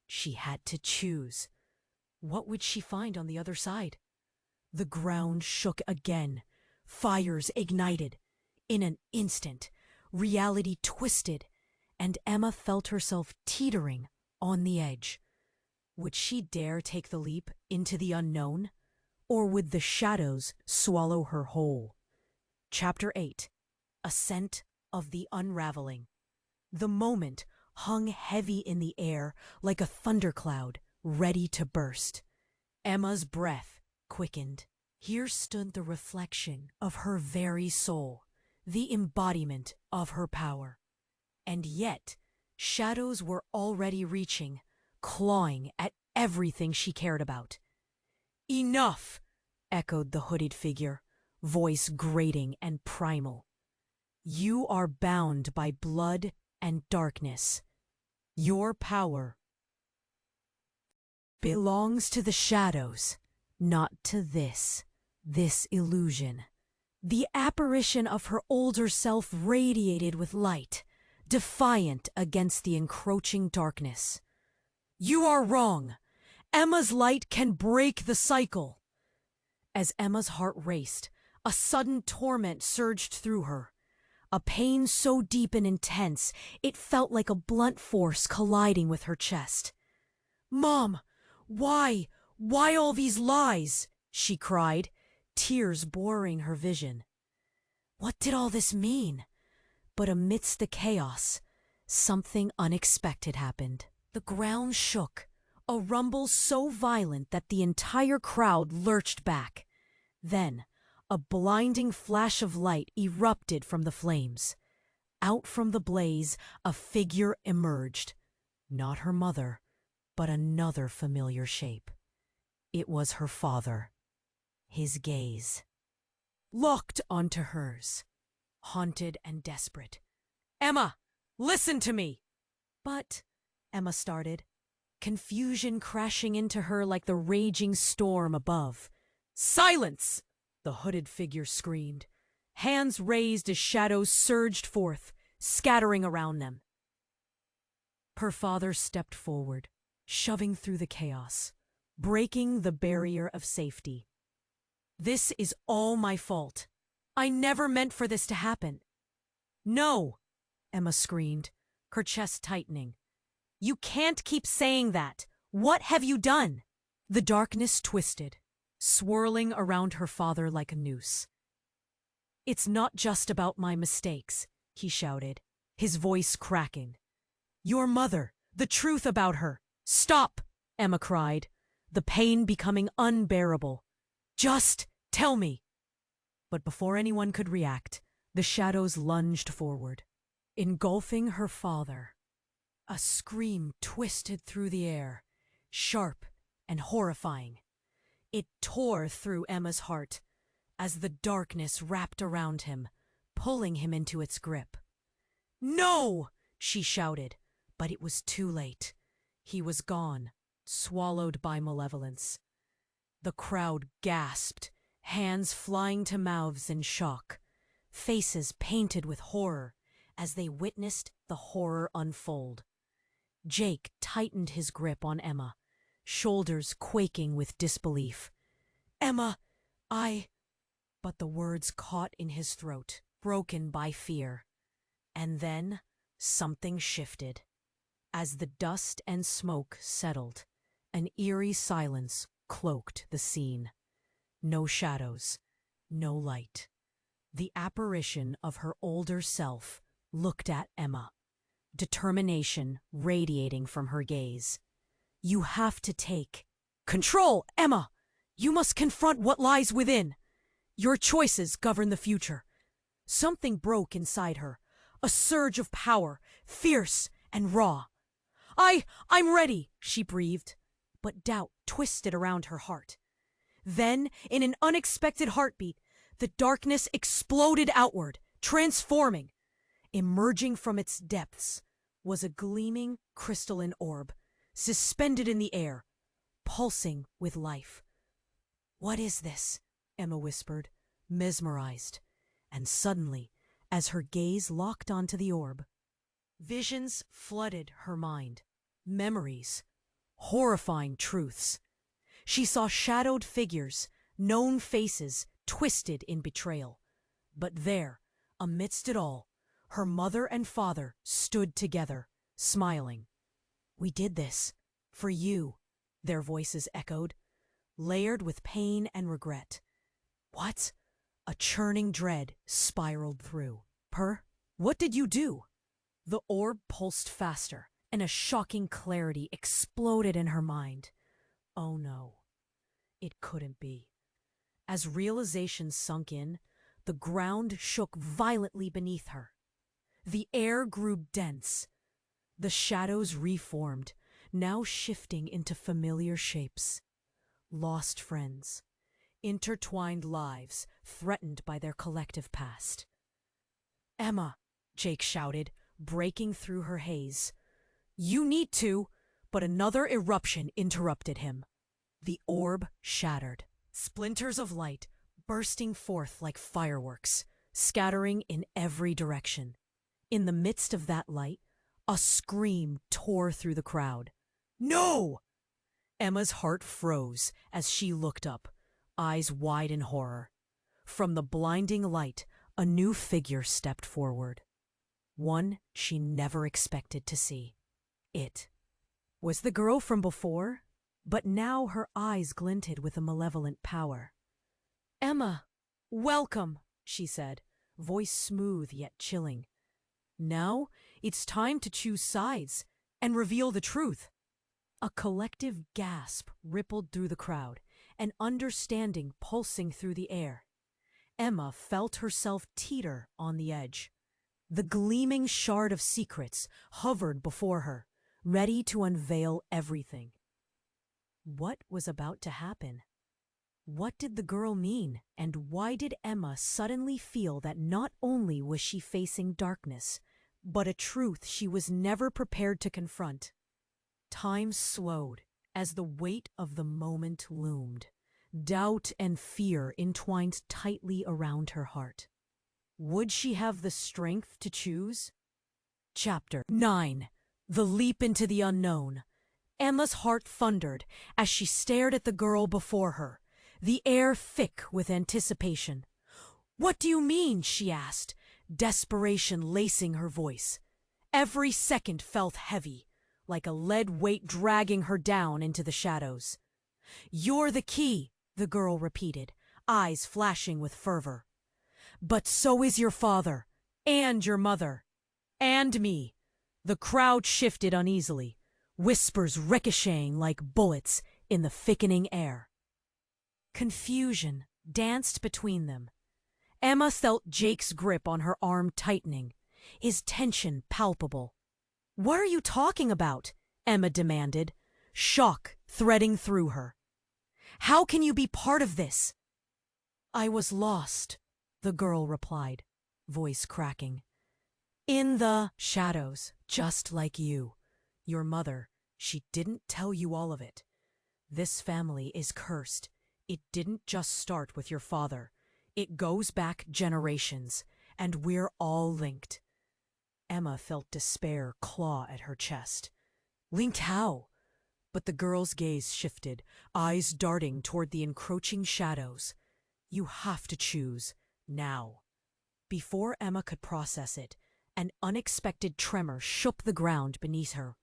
She had to choose. What would she find on the other side? The ground shook again. Fires ignited. In an instant, reality twisted, and Emma felt herself teetering on the edge. Would she dare take the leap into the unknown? Or would the shadows swallow her whole? Chapter 8. Ascent of the Unraveling. The moment hung heavy in the air like a thundercloud ready to burst. Emma's breath quickened. Here stood the reflection of her very soul, the embodiment of her power. And yet, shadows were already reaching, clawing at everything she cared about. "Enough!" echoed the hooded figure, voice grating and primal. "You are bound by blood and darkness. Your power belongs to the shadows, not to this illusion." The apparition of her older self radiated with light, defiant against the encroaching darkness. "You are wrong. Emma's light can break the cycle." As Emma's heart raced, a sudden torment surged through her. A pain so deep and intense, it felt like a blunt force colliding with her chest. "Mom, why all these lies?" she cried, tears blurring her vision. What did all this mean? But amidst the chaos, something unexpected happened. The ground shook, a rumble so violent that the entire crowd lurched back. Then, a blinding flash of light erupted from the flames. Out from the blaze, a figure emerged. Not her mother, but another familiar shape. It was her father. His gaze locked onto hers, haunted and desperate. "Emma, listen to me!" "But," Emma started, confusion crashing into her like the raging storm above. "Silence!" the hooded figure screamed. Hands raised as shadows surged forth, scattering around them. Her father stepped forward, shoving through the chaos, breaking the barrier of safety. "This is all my fault. I never meant for this to happen." "No!" Emma screamed, her chest tightening. "You can't keep saying that. What have you done?" The darkness twisted, swirling around her father like a noose. "It's not just about my mistakes," he shouted, his voice cracking. "Your mother, the truth about her." "Stop!" Emma cried, the pain becoming unbearable. "Just tell me." But before anyone could react, the shadows lunged forward, engulfing her father. A scream twisted through the air, sharp and horrifying. It tore through Emma's heart as the darkness wrapped around him, pulling him into its grip. "No!" she shouted, but it was too late. He was gone, swallowed by malevolence. The crowd gasped, hands flying to mouths in shock, faces painted with horror as they witnessed the horror unfold. Jake tightened his grip on Emma, shoulders quaking with disbelief. "Emma, But the words caught in his throat, broken by fear. And then something shifted. As the dust and smoke settled, an eerie silence cloaked the scene. No shadows, no light. The apparition of her older self looked at Emma, determination radiating from her gaze. "You have to take control, Emma! You must confront what lies within. Your choices govern the future." Something broke inside her, a surge of power, fierce and raw. I'm ready," she breathed, but doubt twisted around her heart. Then, in an unexpected heartbeat, the darkness exploded outward, transforming. Emerging from its depths was a gleaming crystalline orb, suspended in the air, pulsing with life. "What is this?" Emma whispered, mesmerized. And suddenly, as her gaze locked onto the orb, visions flooded her mind. Memories, horrifying truths. She saw shadowed figures, known faces, twisted in betrayal. But there, amidst it all, her mother and father stood together, smiling. "We did this for you," their voices echoed, layered with pain and regret. "What?" A churning dread spiraled through. What did you do?" The orb pulsed faster, and a shocking clarity exploded in her mind. Oh no, it couldn't be. As realization sunk in, the ground shook violently beneath her. The air grew dense. The shadows reformed, now shifting into familiar shapes. Lost friends, intertwined lives threatened by their collective past. "Emma," Jake shouted, breaking through her haze. "You need to," but another eruption interrupted him. The orb shattered, splinters of light bursting forth like fireworks, scattering in every direction. In the midst of that light, a scream tore through the crowd. "No!" Emma's heart froze as she looked up, eyes wide in horror. From the blinding light, a new figure stepped forward. One she never expected to see. It was the girl from before, but now her eyes glinted with a malevolent power. "Emma, welcome," she said, voice smooth yet chilling. "Now it's time to choose sides and reveal the truth." A collective gasp rippled through the crowd, an understanding pulsing through the air. Emma felt herself teeter on the edge. The gleaming shard of secrets hovered before her, ready to unveil everything. What was about to happen? What did the girl mean, and why did Emma suddenly feel that not only was she facing darkness, but a truth she was never prepared to confront? Time slowed as the weight of the moment loomed. Doubt and fear entwined tightly around her heart. Would she have the strength to choose? Chapter 9. The Leap into the Unknown. Emma's heart thundered as she stared at the girl before her, the air thick with anticipation. "What do you mean?" she asked, desperation lacing her voice. Every second felt heavy, like a lead weight dragging her down into the shadows. "You're the key," the girl repeated, eyes flashing with fervor. "But so is your father, and your mother, and me." The crowd shifted uneasily, whispers ricocheting like bullets in the thickening air. Confusion danced between them. Emma felt Jake's grip on her arm tightening, his tension palpable. "What are you talking about?" Emma demanded, shock threading through her. "How can you be part of this?" "I was lost," the girl replied, voice cracking. "In the shadows, just like you. Your mother, she didn't tell you all of it. This family is cursed. It didn't just start with your father. It goes back generations, and we're all linked." Emma felt despair claw at her chest. "Linked how?" But the girl's gaze shifted, eyes darting toward the encroaching shadows. "You have to choose, now." Before Emma could process it, an unexpected tremor shook the ground beneath her.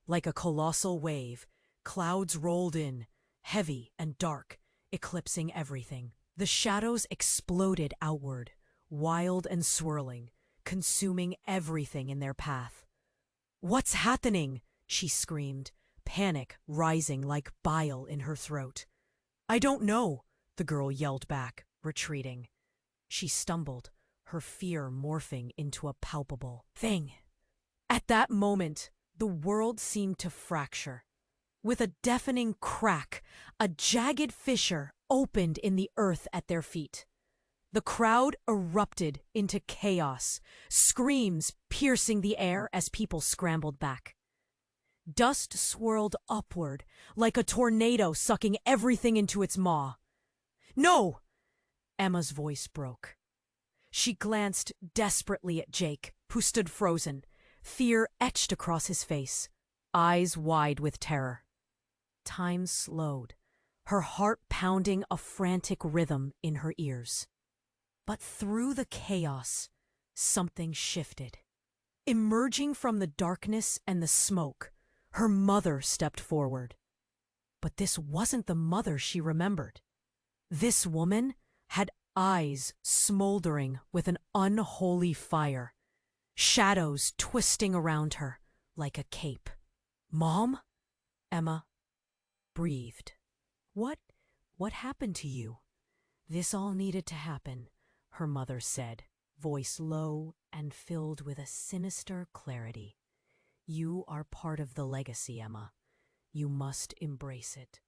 Like a colossal wave, clouds rolled in, heavy and dark, eclipsing everything. The shadows exploded outward, wild and swirling, consuming everything in their path. "What's happening?" she screamed, panic rising like bile in her throat. "I don't know," the girl yelled back, retreating. She stumbled, her fear morphing into a palpable thing. At that moment, the world seemed to fracture. With a deafening crack, a jagged fissure opened in the earth at their feet. The crowd erupted into chaos, screams piercing the air as people scrambled back. Dust swirled upward, like a tornado sucking everything into its maw. "No!" Emma's voice broke. She glanced desperately at Jake, who stood frozen, fear etched across his face, eyes wide with terror. Time slowed, her heart pounding a frantic rhythm in her ears. But through the chaos, something shifted. Emerging from the darkness and the smoke, her mother stepped forward. But this wasn't the mother she remembered. This woman had eyes smoldering with an unholy fire, shadows twisting around her like a cape. "Mom?" Emma breathed. What happened to you?" "This all needed to happen," her mother said, voice low and filled with a sinister clarity. "You are part of the legacy, Emma. You must embrace it."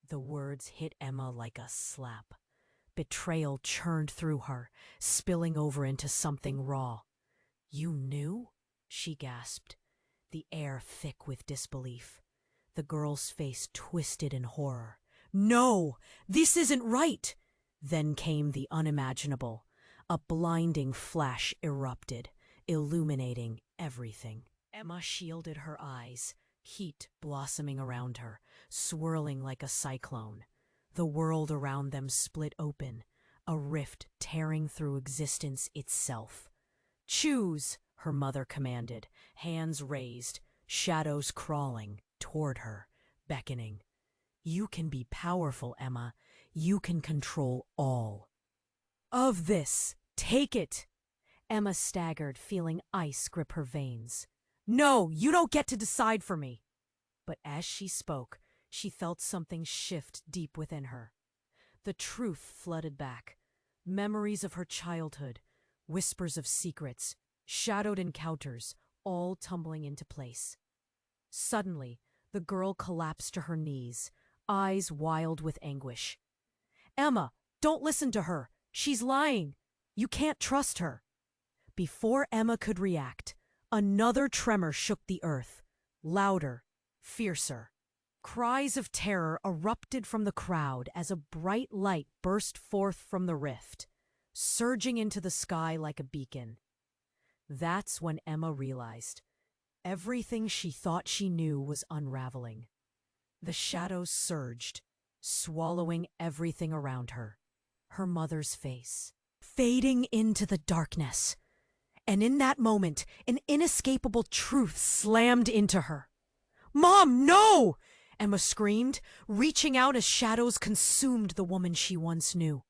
The words hit Emma like a slap. Betrayal churned through her, spilling over into something raw. "You knew?" she gasped, the air thick with disbelief. The girl's face twisted in horror. "No! This isn't right!" Then came the unimaginable. A blinding flash erupted, illuminating everything. Emma shielded her eyes, heat blossoming around her, swirling like a cyclone. The world around them split open, a rift tearing through existence itself. "Choose," her mother commanded, hands raised, shadows crawling toward her, beckoning. "You can be powerful, Emma. You can control all of this. Take it." Emma staggered, feeling ice grip her veins. "No, you don't get to decide for me." But as she spoke, she felt something shift deep within her. The truth flooded back. Memories of her childhood, whispers of secrets, shadowed encounters, all tumbling into place. Suddenly, the girl collapsed to her knees, eyes wild with anguish. "Emma, don't listen to her. She's lying. You can't trust her." Before Emma could react, another tremor shook the earth, louder, fiercer. Cries of terror erupted from the crowd as a bright light burst forth from the rift, surging into the sky like a beacon. That's when Emma realized everything she thought she knew was unraveling. The shadows surged, swallowing everything around her. Her mother's face, fading into the darkness. And in that moment, an inescapable truth slammed into her. "Mom, no!" Emma screamed, reaching out as shadows consumed the woman she once knew.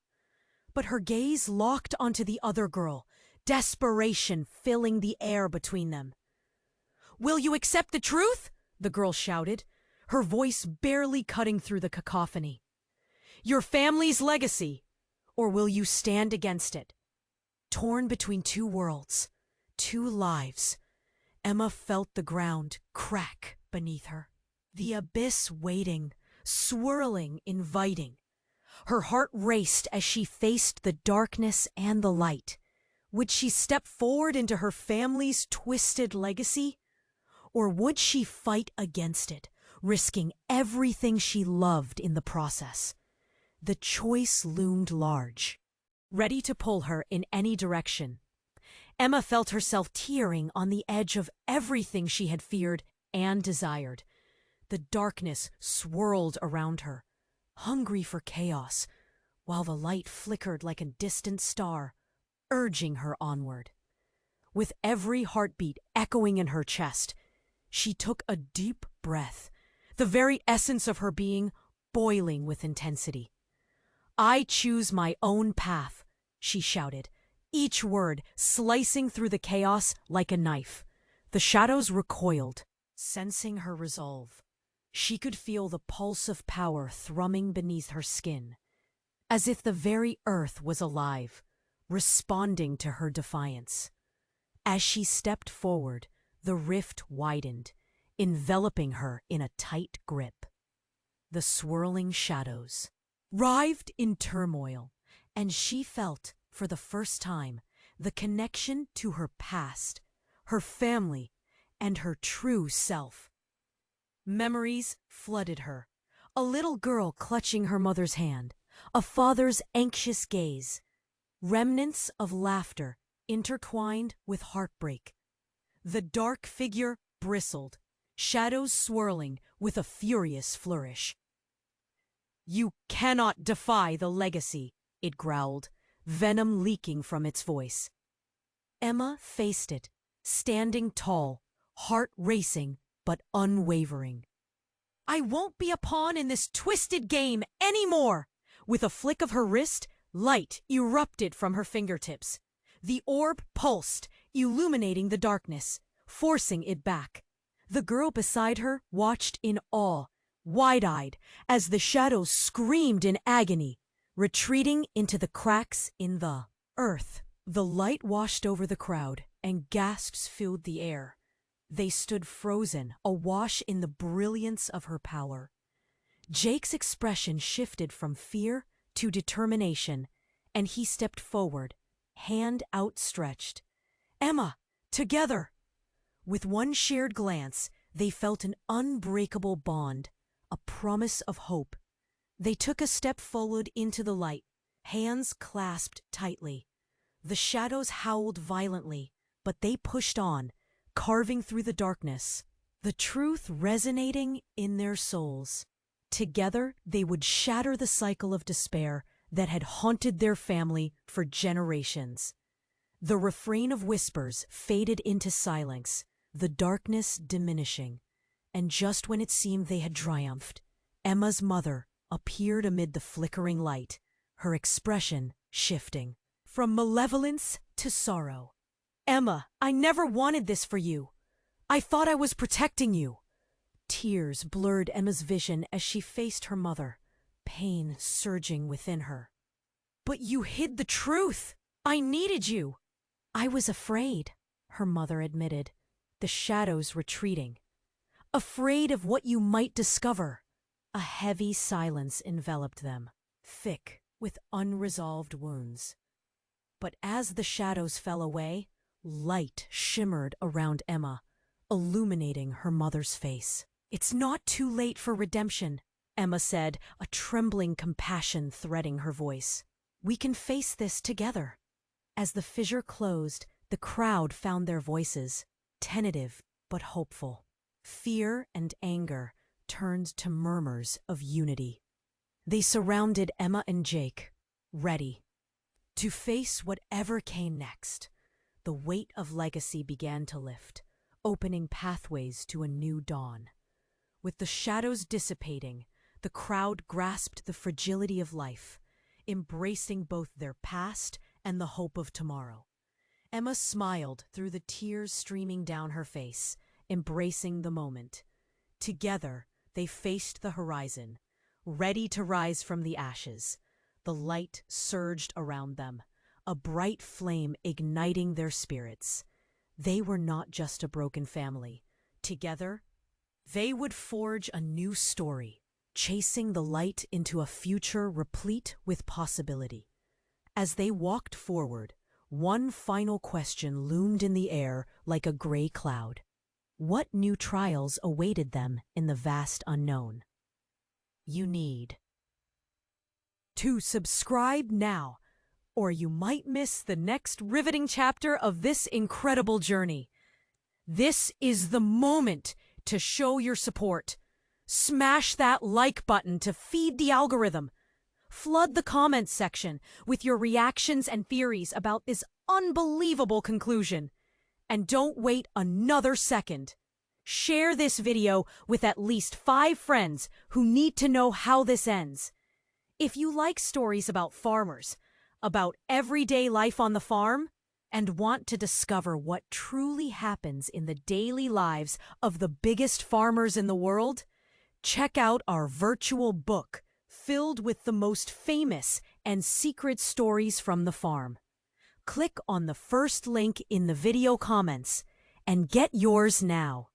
But her gaze locked onto the other girl, desperation filling the air between them. "Will you accept the truth?" the girl shouted, her voice barely cutting through the cacophony. "Your family's legacy, or will you stand against it?" Torn between two worlds, two lives, Emma felt the ground crack beneath her. The abyss waiting, swirling, inviting. Her heart raced as she faced the darkness and the light. Would she step forward into her family's twisted legacy? Or would she fight against it, risking everything she loved in the process? The choice loomed large, ready to pull her in any direction. Emma felt herself teetering on the edge of everything she had feared and desired. The darkness swirled around her, hungry for chaos, while the light flickered like a distant star, urging her onward. With every heartbeat echoing in her chest, she took a deep breath, the very essence of her being boiling with intensity. "I choose my own path," she shouted, each word slicing through the chaos like a knife. The shadows recoiled, sensing her resolve. She could feel the pulse of power thrumming beneath her skin, as if the very earth was alive, responding to her defiance. As she stepped forward, the rift widened, enveloping her in a tight grip. The swirling shadows writhed in turmoil, and she felt, for the first time, the connection to her past, her family, and her true self. Memories flooded her. A little girl clutching her mother's hand, a father's anxious gaze, remnants of laughter intertwined with heartbreak. The dark figure bristled, shadows swirling with a furious flourish. "You cannot defy the legacy," it growled, venom leaking from its voice. Emma faced it, standing tall, heart racing but unwavering. "I won't be a pawn in this twisted game anymore!" With a flick of her wrist, light erupted from her fingertips. The orb pulsed, illuminating the darkness, forcing it back. The girl beside her watched in awe, wide-eyed, as the shadows screamed in agony, retreating into the cracks in the earth. The light washed over the crowd, and gasps filled the air. They stood frozen, awash in the brilliance of her power. Jake's expression shifted from fear to determination, and he stepped forward, hand outstretched. "Emma, together!" With one shared glance, they felt an unbreakable bond, a promise of hope. They took a step forward into the light, hands clasped tightly. The shadows howled violently, but they pushed on, carving through the darkness, the truth resonating in their souls. Together, they would shatter the cycle of despair that had haunted their family for generations. The refrain of whispers faded into silence, the darkness diminishing. And just when it seemed they had triumphed, Emma's mother appeared amid the flickering light, her expression shifting from malevolence to sorrow. "Emma, I never wanted this for you. I thought I was protecting you." Tears blurred Emma's vision as she faced her mother, pain surging within her. "But you hid the truth. I needed you." "I was afraid," her mother admitted, the shadows retreating. "Afraid of what you might discover." A heavy silence enveloped them, thick with unresolved wounds. But as the shadows fell away, light shimmered around Emma, illuminating her mother's face. "It's not too late for redemption," Emma said, a trembling compassion threading her voice. "We can face this together." As the fissure closed, the crowd found their voices, tentative but hopeful. Fear and anger turned to murmurs of unity. They surrounded Emma and Jake, ready to face whatever came next. The weight of legacy began to lift, opening pathways to a new dawn. With the shadows dissipating, the crowd grasped the fragility of life, embracing both their past and the hope of tomorrow. Emma smiled through the tears streaming down her face, embracing the moment. Together, they faced the horizon, ready to rise from the ashes. The light surged around them, a bright flame igniting their spirits. They were not just a broken family. Together, they would forge a new story, chasing the light into a future replete with possibility. As they walked forward, one final question loomed in the air like a gray cloud. What new trials awaited them in the vast unknown? You need to subscribe now, or you might miss the next riveting chapter of this incredible journey. This is the moment to show your support. Smash that like button to feed the algorithm. Flood the comments section with your reactions and theories about this unbelievable conclusion. And don't wait another second. Share this video with at least 5 friends who need to know how this ends. If you like stories about farmers, about everyday life on the farm, and want to discover what truly happens in the daily lives of the biggest farmers in the world, check out our virtual book filled with the most famous and secret stories from the farm. Click on the first link in the video comments and get yours now.